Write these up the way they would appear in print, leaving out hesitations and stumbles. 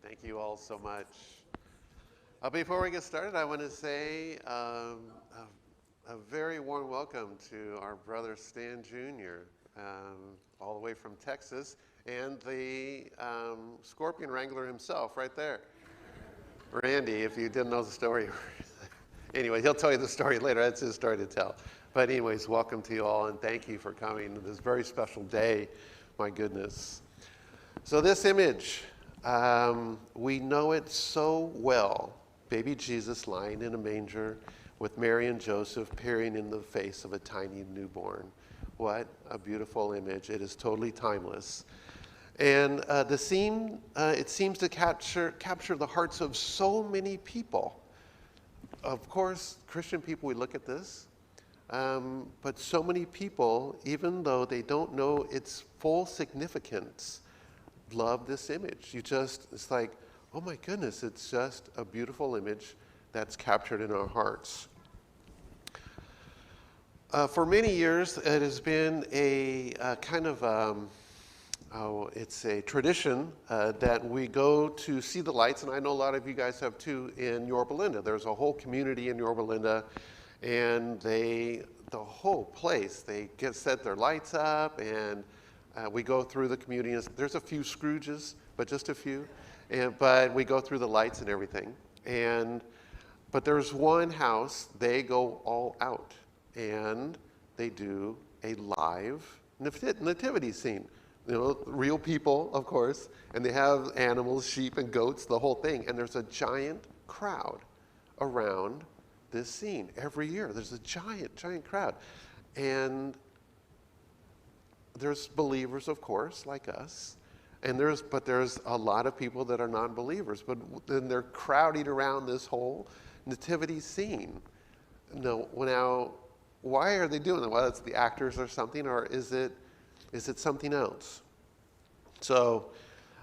Thank you all so much. Before we get started, I want to say a very warm welcome to our brother Stan Jr., all the way from Texas, and the scorpion wrangler himself right there. Randy, if you didn't know the story. Anyway, he'll tell you the story later. That's his story to tell. But anyways, welcome to you all, and thank you for coming to this very special day. My goodness. So this image, we know it so well. Baby Jesus lying in a manger with Mary and Joseph peering in the face of a tiny newborn. What a beautiful image. It is totally timeless. And the scene, it seems to capture the hearts of so many people. Of course, Christian people, we look at this, but so many people, even though they don't know its full significance, love this image. It's like, oh my goodness, it's just a beautiful image that's captured in our hearts. For many years, it has been a it's a tradition that we go to see the lights, and I know a lot of you guys have too in Yorba Linda. There's a whole community in Yorba Linda, and the whole place, they set their lights up, and we go through the community. There's a few Scrooges, but just a few, but we go through the lights and everything. But there's one house, they go all out, and they do a live nativity scene. You know, real people, of course, and they have animals, sheep and goats, the whole thing. And there's a giant crowd around this scene. Every year, there's a giant crowd. And there's believers, of course, like us. But there's a lot of people that are non-believers. But then they're crowding around this whole nativity scene. Now, why are they doing that? Well, it's the actors or something, or is it something else? So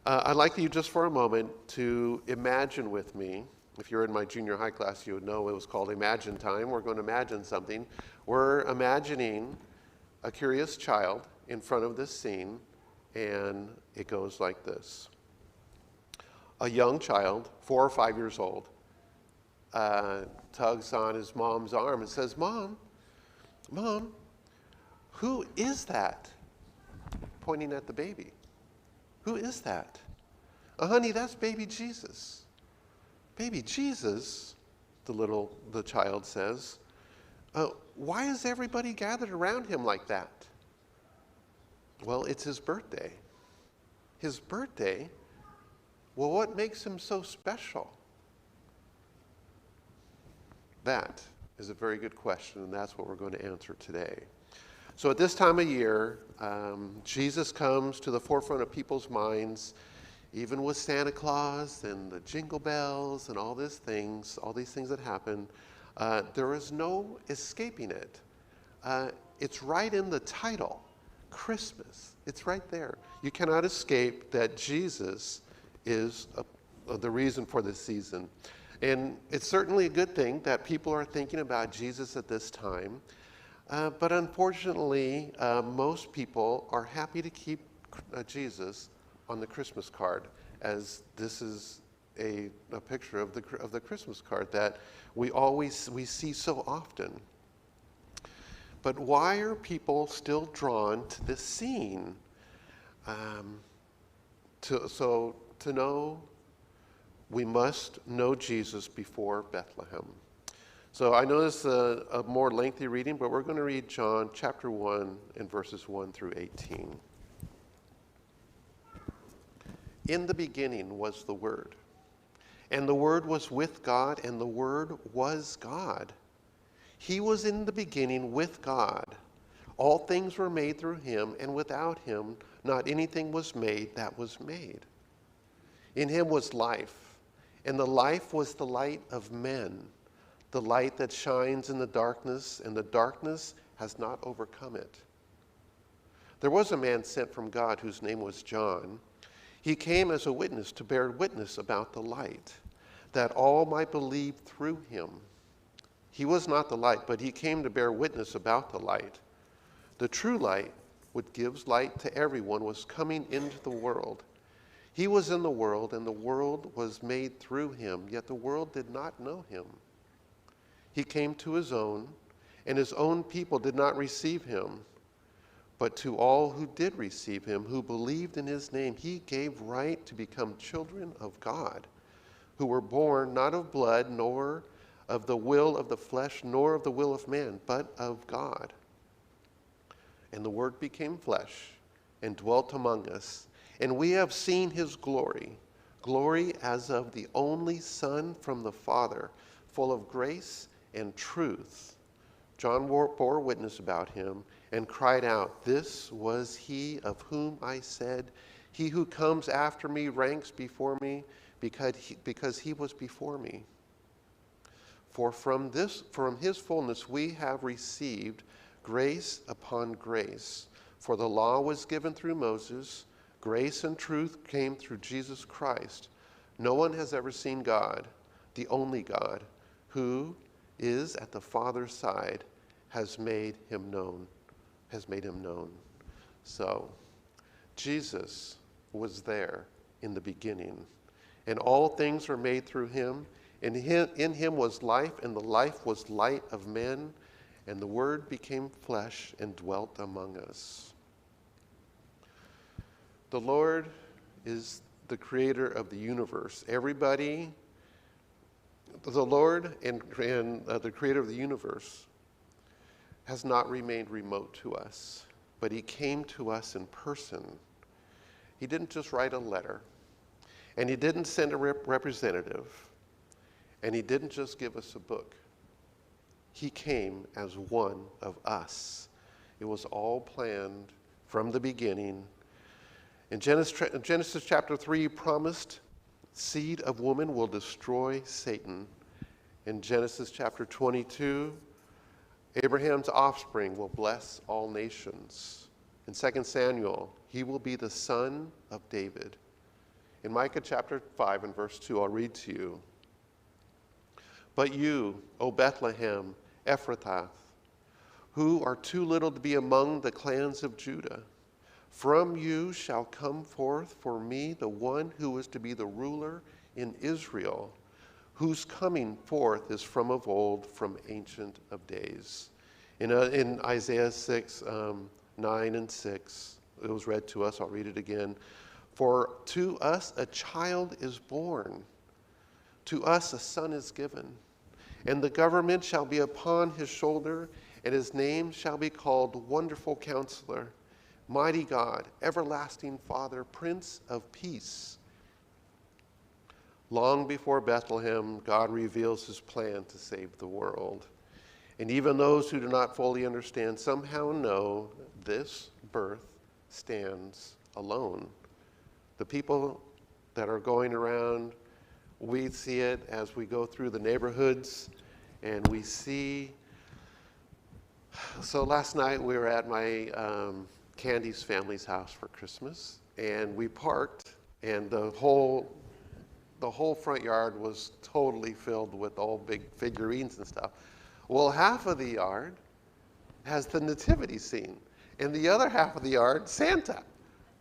I'd like you just for a moment to imagine with me. If you're in my junior high class, you would know it was called Imagine Time. We're going to imagine something. We're imagining a curious child in front of this scene, and it goes like this. A young child, 4 or 5 years old, tugs on his mom's arm and says, Mom, who is that? Pointing at the baby. Who is that? Honey, that's baby Jesus. Baby Jesus, the child says. Why is everybody gathered around him like that? Well, it's his birthday. His birthday? Well, what makes him so special? That is a very good question, and that's what we're going to answer today. So at this time of year, Jesus comes to the forefront of people's minds, even with Santa Claus and the jingle bells and all these things that happen. There is no escaping it. It's right in the title, Christmas. It's right there. You cannot escape that Jesus is the reason for this season. And it's certainly a good thing that people are thinking about Jesus at this time. But unfortunately, most people are happy to keep Jesus on the Christmas card, as this is a picture of the Christmas card that we see so often. But why are people still drawn to this scene? To know, we must know Jesus before Bethlehem. So I know this is a more lengthy reading, but we're going to read John chapter 1 and verses 1 through 18. In the beginning was the Word, and the Word was with God, and the Word was God. He was in the beginning with God. All things were made through him, and without him not anything was made that was made. In him was life, and the life was the light of men. The light that shines in the darkness, and the darkness has not overcome it. There was a man sent from God whose name was John. He came as a witness to bear witness about the light, that all might believe through him. He was not the light, but he came to bear witness about the light. The true light, which gives light to everyone, was coming into the world. He was in the world, and the world was made through him, yet the world did not know him. He came to his own, and his own people did not receive him. But to all who did receive him, who believed in his name, he gave right to become children of God, who were born not of blood, nor of the will of the flesh, nor of the will of man, but of God. And the Word became flesh and dwelt among us, and we have seen his glory, glory as of the only Son from the Father, full of grace and truth. John bore witness about him and cried out, "This was he of whom I said, 'He who comes after me ranks before me, because he was before me.' For from his fullness we have received grace upon grace. For the law was given through Moses, grace and truth came through Jesus Christ. No one has ever seen God, the only God, who is at the Father's side, has made him known. So, Jesus was there in the beginning, and all things were made through him. And in him was life, and the life was light of men, and the Word became flesh and dwelt among us." The Lord is the creator of the universe. The Lord and the creator of the universe has not remained remote to us, but he came to us in person. He didn't just write a letter, and he didn't send a representative, and he didn't just give us a book. He came as one of us. It was all planned from the beginning. In Genesis chapter 3, he promised, seed of woman will destroy Satan. In Genesis chapter 22, Abraham's offspring will bless all nations. In 2 Samuel, he will be the son of David. In Micah chapter 5 and verse 2, I'll read to you. "But you, O Bethlehem, Ephrathah, who are too little to be among the clans of Judah, from you shall come forth for me the one who is to be the ruler in Israel, whose coming forth is from of old, from ancient of days." In Isaiah 6, 9 and 6, it was read to us, I'll read it again. "For to us a child is born, to us a son is given, and the government shall be upon his shoulder, and his name shall be called Wonderful Counselor, Mighty God, Everlasting Father, Prince of Peace." Long before Bethlehem, God reveals his plan to save the world. And even those who do not fully understand somehow know this birth stands alone. The people that are going around, we see it as we go through the neighborhoods, and we see. So last night we were at my Candy's family's house for Christmas, and we parked, and the whole front yard was totally filled with all big figurines and stuff. Well, half of the yard has the nativity scene, and the other half of the yard, Santa.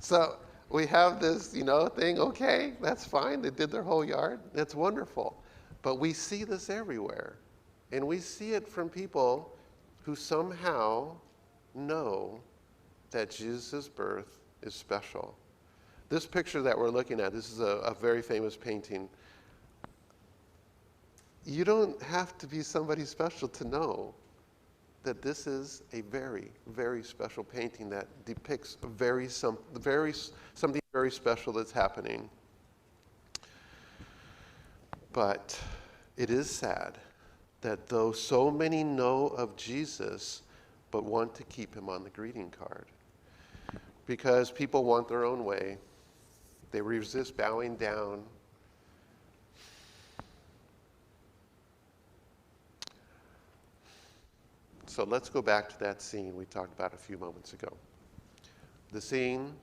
So we have this, thing, okay, that's fine. They did their whole yard. That's wonderful. But we see this everywhere, and we see it from people who somehow know that Jesus' birth is special. This picture that we're looking at, this is a very famous painting. You don't have to be somebody special to know that this is a very, very special painting that depicts something very special that's happening. But it is sad that though so many know of Jesus, but want to keep him on the greeting card, because people want their own way. They resist bowing down. So let's go back to that scene we talked about a few moments ago. The scene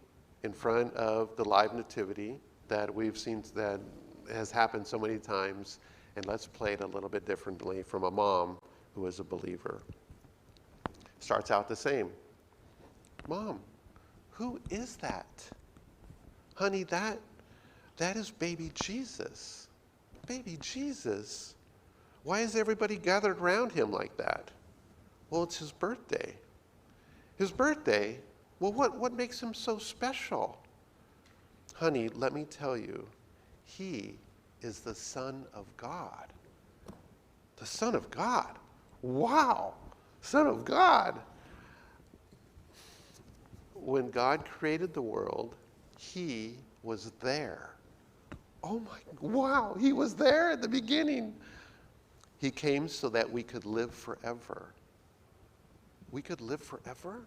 in front of the live nativity that we've seen that has happened so many times, and let's play it a little bit differently from a mom who is a believer. Starts out the same. "Mom, who is that? Honey, that That is baby Jesus. Baby Jesus. Why is everybody gathered around him like that? Well, it's his birthday. His birthday, well, what makes him so special? Honey, let me tell you, he is the Son of God. The Son of God. Wow. Son of God. When God created the world, he was there. Oh my, wow, he was there at the beginning. He came so that we could live forever. We could live forever?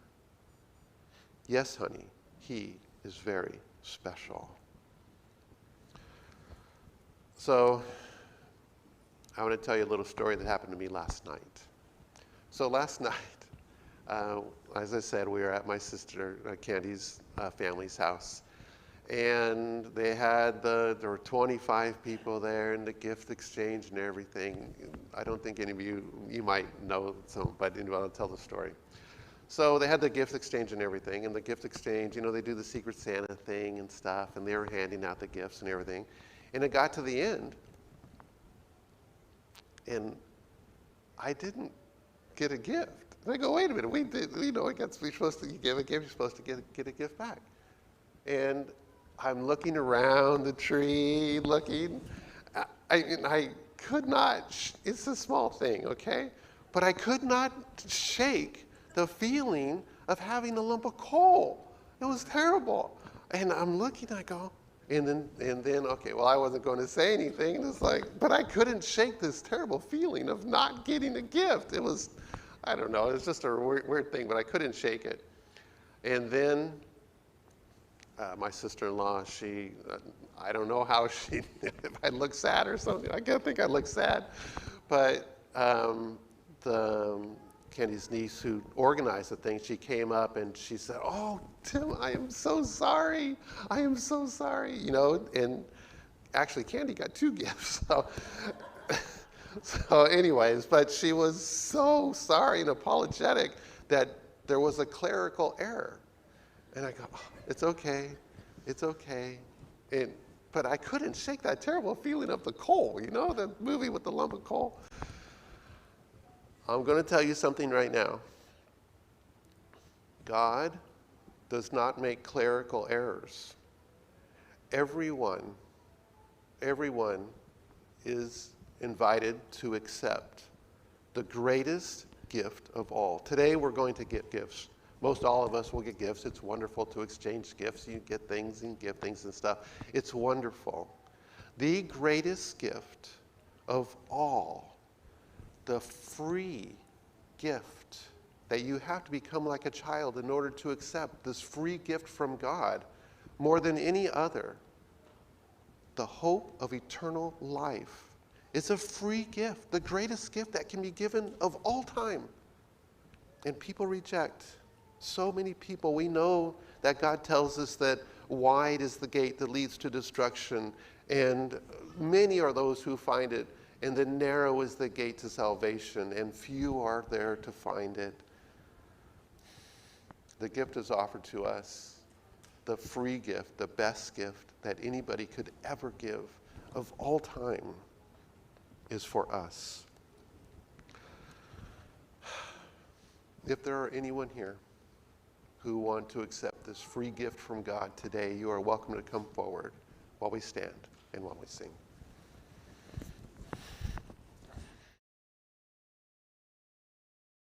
Yes, honey, he is very special. So, I want to tell you a little story that happened to me last night. So last night, as I said, we were at my sister Candy's family's house. And they had there were 25 people there and the gift exchange and everything. I don't think any of you might know some, but anyway, I'll tell the story. So they had the gift exchange and everything, and the gift exchange, they do the Secret Santa thing and stuff, and they were handing out the gifts and everything. And it got to the end, and I didn't get a gift. And I go, wait a minute, we're supposed to give a gift, you're supposed to get a gift back. And I'm looking around the tree, looking. I could not, it's a small thing, okay? But I could not shake the feeling of having a lump of coal. It was terrible. And I'm looking, I go, and then, okay, well, I wasn't going to say anything. And it's like, but I couldn't shake this terrible feeling of not getting a gift. It was, I don't know, it was just a weird thing, but I couldn't shake it. And then my sister-in-law, I don't know how if I looked sad or something. I think I looked sad. But Candy's niece who organized the thing, she came up and she said, "Oh, Tim, I am so sorry. I am so sorry." And actually Candy got 2 gifts. So anyways, but she was so sorry and apologetic that there was a clerical error. And I go, oh, it's okay. But I couldn't shake that terrible feeling of the coal, the movie with the lump of coal. I'm going to tell you something right now. God does not make clerical errors. Everyone is invited to accept the greatest gift of all. Today we're going to get gifts. Most all of us will get gifts. It's wonderful to exchange gifts. You get things and give things and stuff. It's wonderful. The greatest gift of all, the free gift that you have to become like a child in order to accept this free gift from God more than any other, the hope of eternal life. It's a free gift, the greatest gift that can be given of all time. And people reject. So many people, we know that God tells us that wide is the gate that leads to destruction, and many are those who find it, and then narrow is the gate to salvation, and few are there to find it. The gift is offered to us, the free gift, the best gift that anybody could ever give of all time is for us. If there are anyone here who want to accept this free gift from God today, you are welcome to come forward while we stand and while we sing.